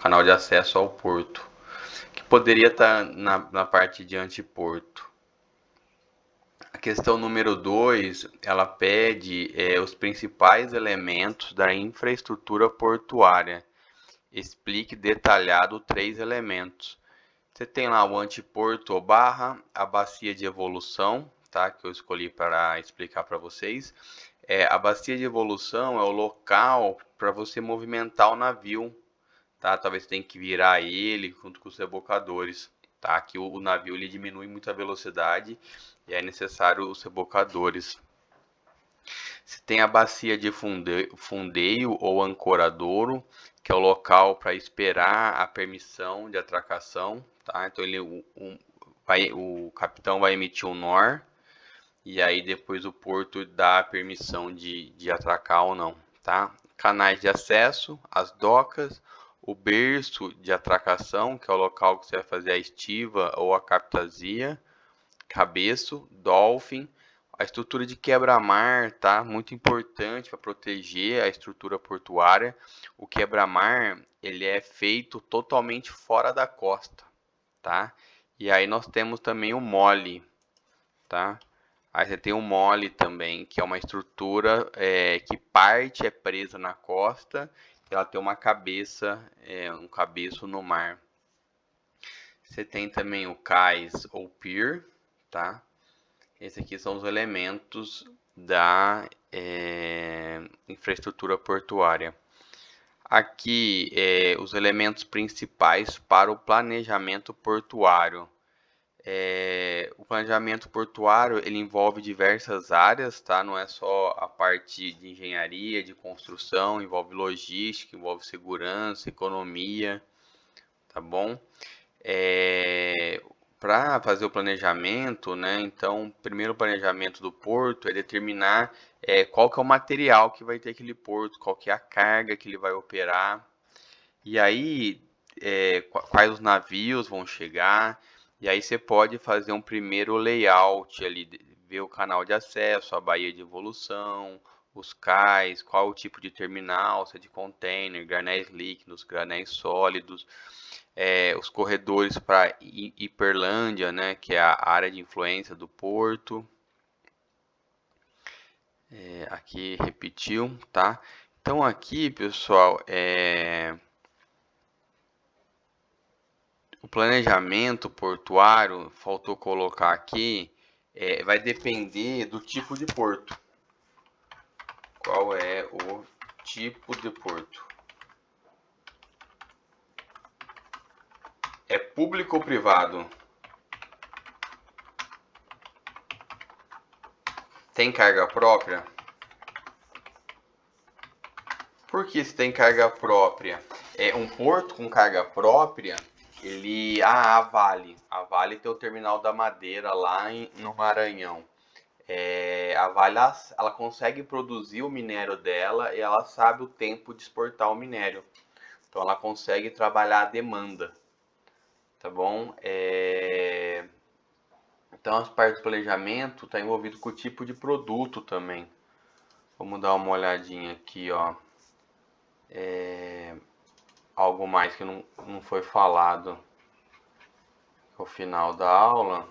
canal de acesso ao porto, que poderia estar na parte de anteporto. A questão número 2, ela pede os principais elementos da infraestrutura portuária. Explique detalhado 3 elementos. Você tem lá o anteporto ou barra, a bacia de evolução, tá? Que eu escolhi para explicar para vocês. A bacia de evolução é o local para você movimentar o navio, tá? Talvez você tenha que virar ele junto com os rebocadores, tá? Que o navio ele diminui muito a velocidade e é necessário os rebocadores. Você tem a bacia de fundeio ou ancoradouro, que é o local para esperar a permissão de atracação, tá? Então o capitão vai emitir um NOR e aí depois o porto dá a permissão de atracar ou não, tá? Canais de acesso, as docas, o berço de atracação, que é o local que você vai fazer a estiva ou a captazia, cabeço, dolphin, a estrutura de quebra-mar, tá? Muito importante para proteger a estrutura portuária. O quebra-mar, ele é feito totalmente fora da costa, tá? E aí nós temos também o mole, tá? Aí você tem o mole também, que é uma estrutura que parte é presa na costa e ela tem uma cabeça, um cabeço no mar. Você tem também o cais ou pier, tá? Esses aqui são os elementos da infraestrutura portuária. Aqui, os elementos principais para o planejamento portuário. O planejamento portuário ele envolve diversas áreas, tá? Não é só a parte de engenharia, de construção, envolve logística, envolve segurança, economia, tá bom? Para fazer o planejamento, né? Então, o primeiro planejamento do porto é determinar qual que é o material que vai ter aquele porto, qual que é a carga que ele vai operar, e aí quais os navios vão chegar, e aí você pode fazer um primeiro layout ali, ver o canal de acesso, a baía de evolução, os cais, qual o tipo de terminal, se é de container, granéis líquidos, granéis sólidos, os corredores para Hiperlândia, né, que é a área de influência do porto. Aqui repetiu, tá? Então aqui, pessoal, o planejamento portuário, faltou colocar aqui, vai depender do tipo de porto. Qual é o tipo de porto? É público ou privado? Tem carga própria? Por que se tem carga própria? Um porto com carga própria, ele... a Vale tem o terminal da Madeira lá no Maranhão. A Vale ela consegue produzir o minério dela e ela sabe o tempo de exportar o minério. Então ela consegue trabalhar a demanda, tá bom? Então as partes do planejamento está envolvido com o tipo de produto também. Vamos dar uma olhadinha aqui, ó. Algo mais que não foi falado no final da aula.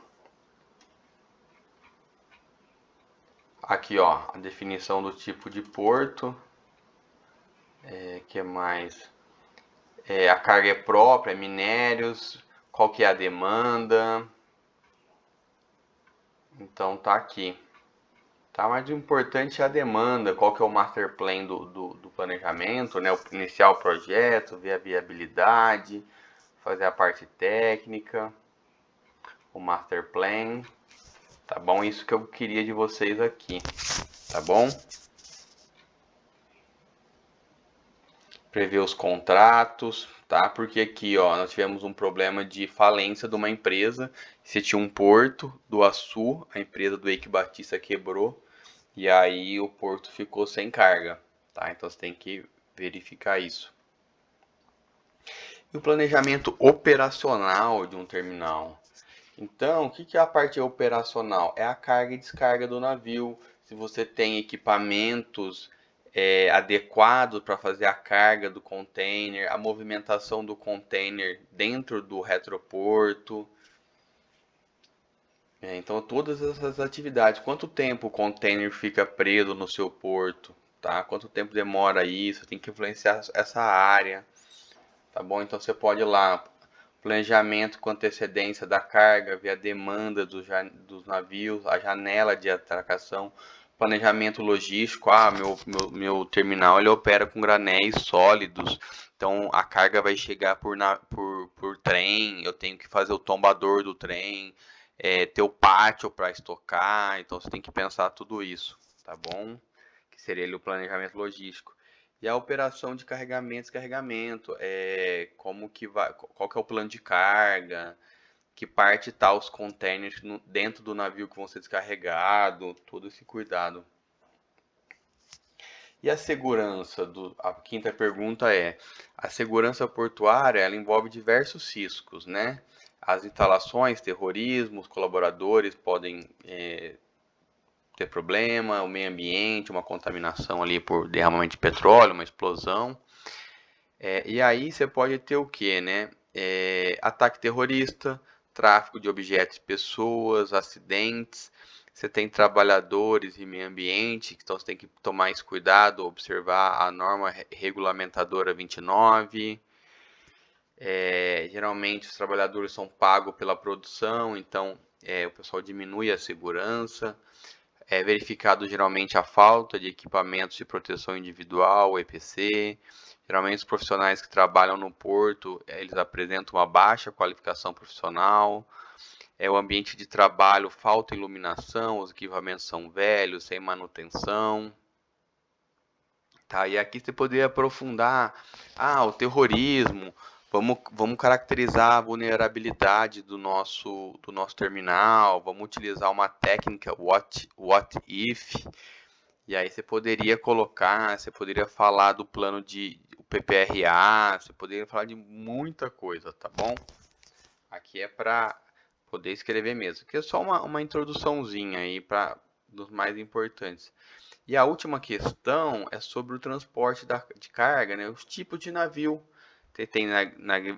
Aqui, ó, a definição do tipo de porto. Que mais? A carga é própria, minérios, qual que é a demanda. Então tá aqui. Tá, mas o importante é a demanda, qual que é o master plan do planejamento, né? Iniciar o projeto, ver a viabilidade, fazer a parte técnica, o master plan, tá bom? Isso que eu queria de vocês aqui, tá bom? Prever os contratos, tá? Porque aqui, ó, nós tivemos um problema de falência de uma empresa. Você tinha um porto do Açu, a empresa do Eike Batista quebrou, e aí o porto ficou sem carga, tá? Então você tem que verificar isso. E o planejamento operacional de um terminal. Então, o que é a parte operacional? É a carga e descarga do navio. Se você tem equipamentos adequado para fazer a carga do container, a movimentação do container dentro do retroporto. Então, todas essas atividades. Quanto tempo o container fica preso no seu porto? Tá? Quanto tempo demora isso? Tem que influenciar essa área. Tá bom? Então, você pode ir lá, planejamento com antecedência da carga, ver a demanda dos navios, a janela de atracação, planejamento logístico. Meu terminal ele opera com granéis sólidos, então a carga vai chegar por trem, eu tenho que fazer o tombador do trem, ter o pátio para estocar, então você tem que pensar tudo isso, tá bom? Que seria ali o planejamento logístico. E a operação de carregamento e descarregamento, como que vai, qual que é o plano de carga, que parte tá os containers dentro do navio que vão ser descarregados, todo esse cuidado. E a segurança, a quinta pergunta a segurança portuária, ela envolve diversos riscos, né? As instalações, terrorismo, os colaboradores podem ter problema, o meio ambiente, uma contaminação ali por derramamento de petróleo, uma explosão. E aí você pode ter o que, né? Ataque terrorista, tráfico de objetos e pessoas, acidentes. Você tem trabalhadores e meio ambiente, então você tem que tomar esse cuidado, observar a norma regulamentadora 29. Geralmente os trabalhadores são pagos pela produção, então o pessoal diminui a segurança. É verificado geralmente a falta de equipamentos de proteção individual, EPC. Geralmente os profissionais que trabalham no porto, eles apresentam uma baixa qualificação profissional. O ambiente de trabalho, falta iluminação, os equipamentos são velhos, sem manutenção. Tá? E aqui você poderia aprofundar o terrorismo. Vamos caracterizar a vulnerabilidade do nosso terminal. Vamos utilizar uma técnica what if. E aí você poderia falar do plano de PPRA, você poderia falar de muita coisa, tá bom? Aqui é para poder escrever mesmo. Aqui é só uma introduçãozinha aí dos mais importantes. E a última questão é sobre o transporte de carga, né? Os tipos de navio. Tem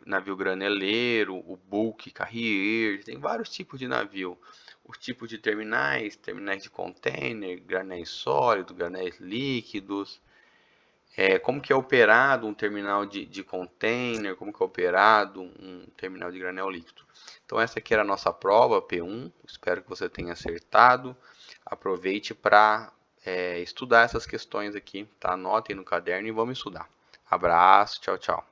navio graneleiro, o bulk carrier, tem vários tipos de navio. Os tipos de terminais de container, granéis sólidos, granéis líquidos. Como que é operado um terminal de container, como que é operado um terminal de granel líquido. Então essa aqui era a nossa prova, P1. Espero que você tenha acertado. Aproveite para estudar essas questões aqui, tá? Anotem no caderno e vamos estudar. Abraço, tchau, tchau.